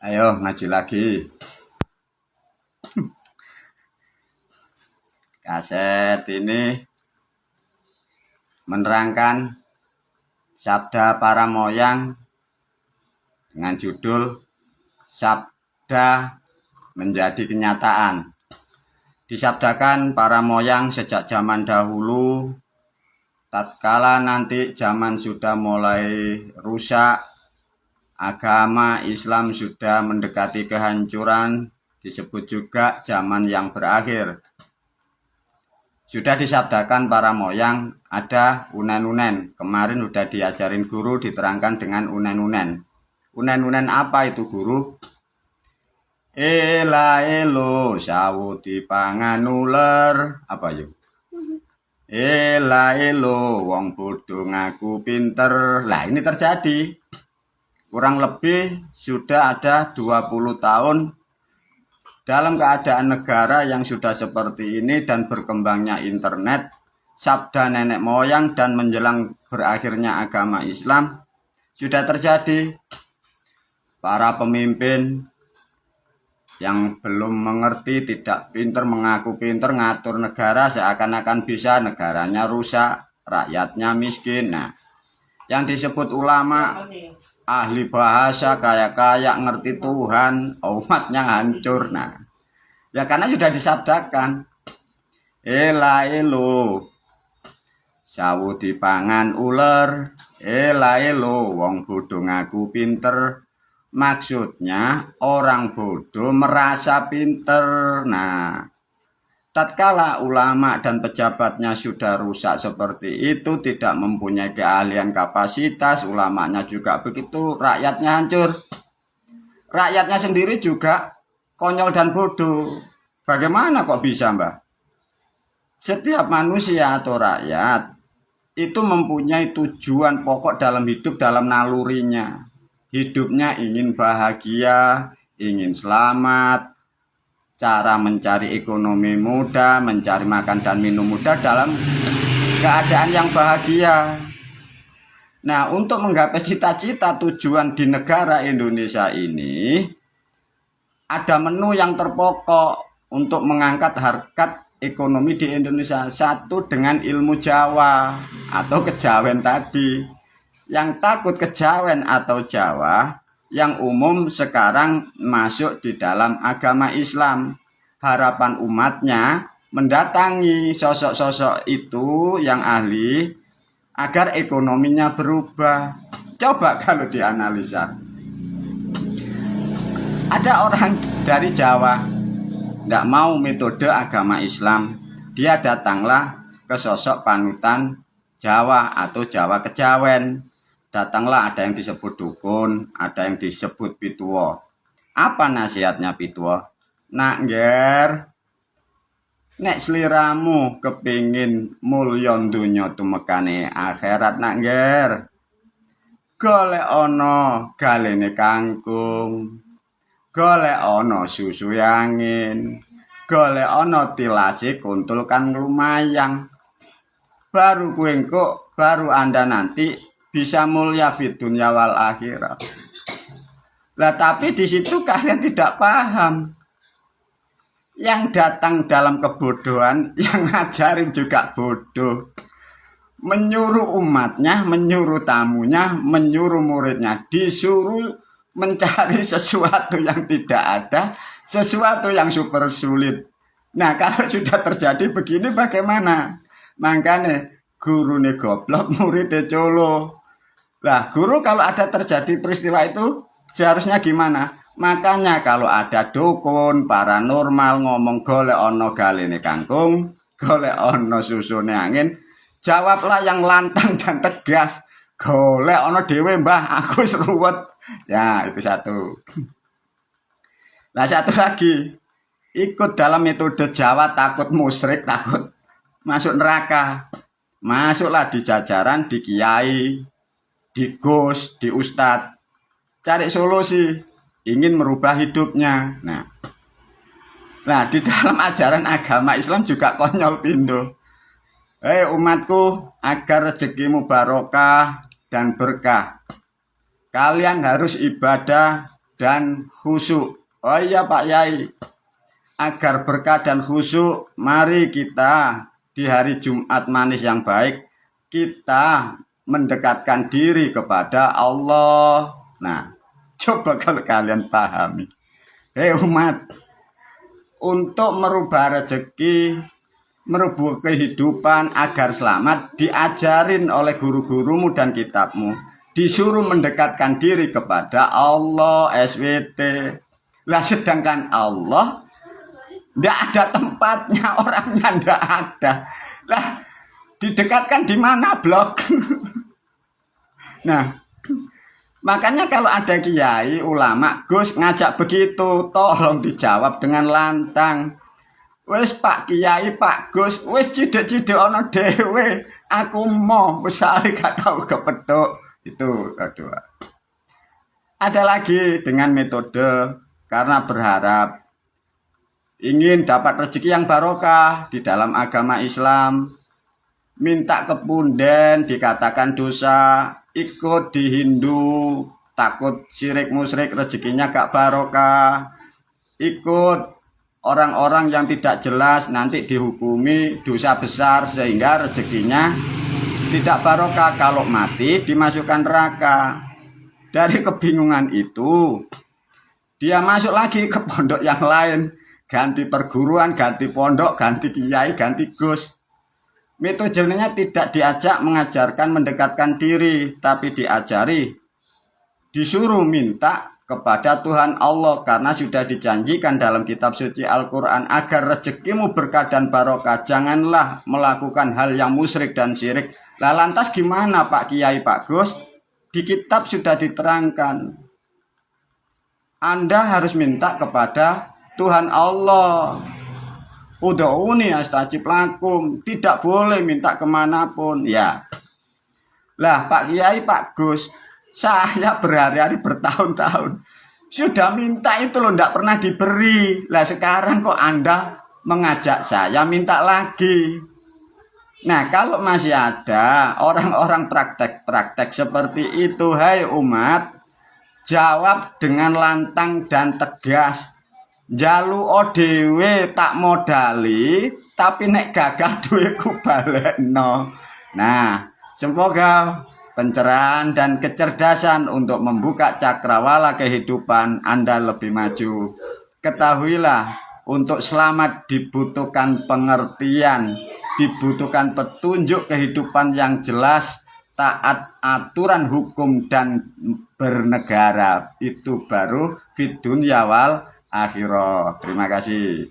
Ayo ngaji lagi. Kaset ini menerangkan sabda para moyang dengan judul Sabda Menjadi Kenyataan. Disabdakan para moyang sejak zaman dahulu, tatkala nanti zaman sudah mulai rusak, agama Islam sudah mendekati kehancuran, disebut juga zaman yang berakhir. Sudah disabdakan para moyang ada unen-unen. Kemarin sudah diajarin guru, diterangkan dengan unen-unen. Unen-unen apa itu guru? Ela elo sawu dipangan uler. Apa yuk? Ela elo wong bodoh ngaku pinter. Lah ini terjadi. Kurang lebih sudah ada 20 tahun dalam keadaan negara yang sudah seperti ini dan berkembangnya internet, sabda nenek moyang dan menjelang berakhirnya agama Islam sudah terjadi. Para pemimpin yang belum mengerti, tidak pinter, mengaku pinter, ngatur negara seakan-akan bisa, negaranya rusak, rakyatnya miskin. Nah, yang disebut ulama, ahli bahasa, kaya-kaya, ngerti Tuhan, umatnya hancur. Nah, ya karena sudah disabdakan. Ela elo sawu dipangan uler. Ela elo wong bodoh ngaku pinter. Maksudnya orang bodoh merasa pinter. Nah, tatkala ulama dan pejabatnya sudah rusak seperti itu, tidak mempunyai keahlian kapasitas, ulamanya juga begitu, rakyatnya hancur. Rakyatnya sendiri juga konyol dan bodoh. Bagaimana kok bisa, Mbak? Setiap manusia atau rakyat itu mempunyai tujuan pokok dalam hidup, dalam nalurinya. Hidupnya ingin bahagia, ingin selamat, cara mencari ekonomi mudah, mencari makan dan minum mudah dalam keadaan yang bahagia. Nah, untuk menggapai cita-cita tujuan di negara Indonesia ini, ada menu yang terpokok untuk mengangkat harkat ekonomi di Indonesia. Satu, dengan ilmu Jawa atau kejawen tadi. Yang takut kejawen atau Jawa, yang umum sekarang masuk di dalam agama Islam. Harapan umatnya mendatangi sosok-sosok itu yang ahli agar ekonominya berubah. Coba kalau dianalisa. Ada orang dari Jawa tidak mau metode agama Islam. Dia datanglah ke sosok panutan Jawa atau Jawa kejawen. Datanglah, ada yang disebut dukun, ada yang disebut pituwo. Apa nasihatnya pituwo? Nak nger, nek sliramu kepingin mulyon dunya tumekane akhirat, nak nger, golek ono galene kangkung, golek ono susu angin, golek ono tilase kuntul kan lumayang. Baru kuwi engko, baru Anda nanti bisa mulia fid dunya wal akhirat. Lah tapi di situ kalian tidak paham. Yang datang dalam kebodohan, yang ngajarin juga bodoh. Menyuruh umatnya, menyuruh tamunya, menyuruh muridnya, disuruh mencari sesuatu yang tidak ada, sesuatu yang super sulit. Nah, kalau sudah terjadi begini bagaimana? Makanya gurune goblok, muridnya colo. Lah, guru kalau ada terjadi peristiwa itu seharusnya gimana? Makanya kalau ada dukun, paranormal ngomong golek ono galene kangkung, golek ono susune angin, jawablah yang lantang dan tegas. Golek ono dhewe, Mbah, aku wis ruwet. Ya, itu satu. Nah, satu lagi. Ikut dalam metode Jawa, takut musyrik, takut masuk neraka. Masuklah di jajaran, di kiai, di gus, di ustadz, cari solusi, ingin merubah hidupnya. Nah, di dalam ajaran agama Islam juga konyol pindo. Umatku, agar rezekimu barokah dan berkah, kalian harus ibadah dan khusyuk. Oh iya Pak Yai, agar berkah dan khusyuk, mari kita di hari Jumat manis yang baik, kita mendekatkan diri kepada Allah. Nah, coba kalau kalian pahami. Umat, untuk merubah rezeki, merubah kehidupan agar selamat, diajarin oleh guru-gurumu dan kitabmu. Disuruh mendekatkan diri kepada Allah, SWT. Lah sedangkan Allah nggak ada tempatnya, orangnya nggak ada. Lah didekatkan di mana blok? Nah, makanya kalau ada kiai, ulama, Gus ngajak begitu, tolong dijawab dengan lantang. Wis Pak Kiai, Pak Gus, wis cidek-cidek ono dhewe. Aku mau wis kali gak tau kepethuk. Itu kedua. Ada lagi dengan metode karena berharap ingin dapat rezeki yang barokah di dalam agama Islam. Minta ke punden dikatakan dosa, ikut di Hindu takut syirik musyrik rezekinya gak barokah, ikut orang-orang yang tidak jelas nanti dihukumi dosa besar sehingga rezekinya tidak barokah, kalau mati dimasukkan neraka. Dari kebingungan itu dia masuk lagi ke pondok yang lain, ganti perguruan, ganti pondok, ganti kiai, ganti gus. Metodenya tidak diajak mengajarkan mendekatkan diri, tapi diajari, disuruh minta kepada Tuhan Allah, karena sudah dijanjikan dalam kitab suci Al-Quran, agar rezekimu berkah dan barokah, janganlah melakukan hal yang musyrik dan syirik. Lah lantas gimana Pak Kiai, Pak Gus? Di kitab sudah diterangkan, Anda harus minta kepada Tuhan Allah. Ud'uni astajib lakum, tidak boleh minta kemanapun. Ya, lah Pak Kiai, Pak Gus, saya berhari-hari bertahun-tahun sudah minta itu loh, tidak pernah diberi. Lah sekarang kok Anda mengajak saya minta lagi? Nah, kalau masih ada orang-orang praktek-praktek seperti itu, hai umat, jawab dengan lantang dan tegas. Jalu odewe tak modali, tapi nek gagah duweku balekno. Nah, semoga pencerahan dan kecerdasan untuk membuka cakrawala kehidupan Anda lebih maju. Ketahuilah, untuk selamat dibutuhkan pengertian, dibutuhkan petunjuk kehidupan yang jelas, taat aturan hukum dan bernegara. Itu baru fid dunya wal akhirah. Terima kasih.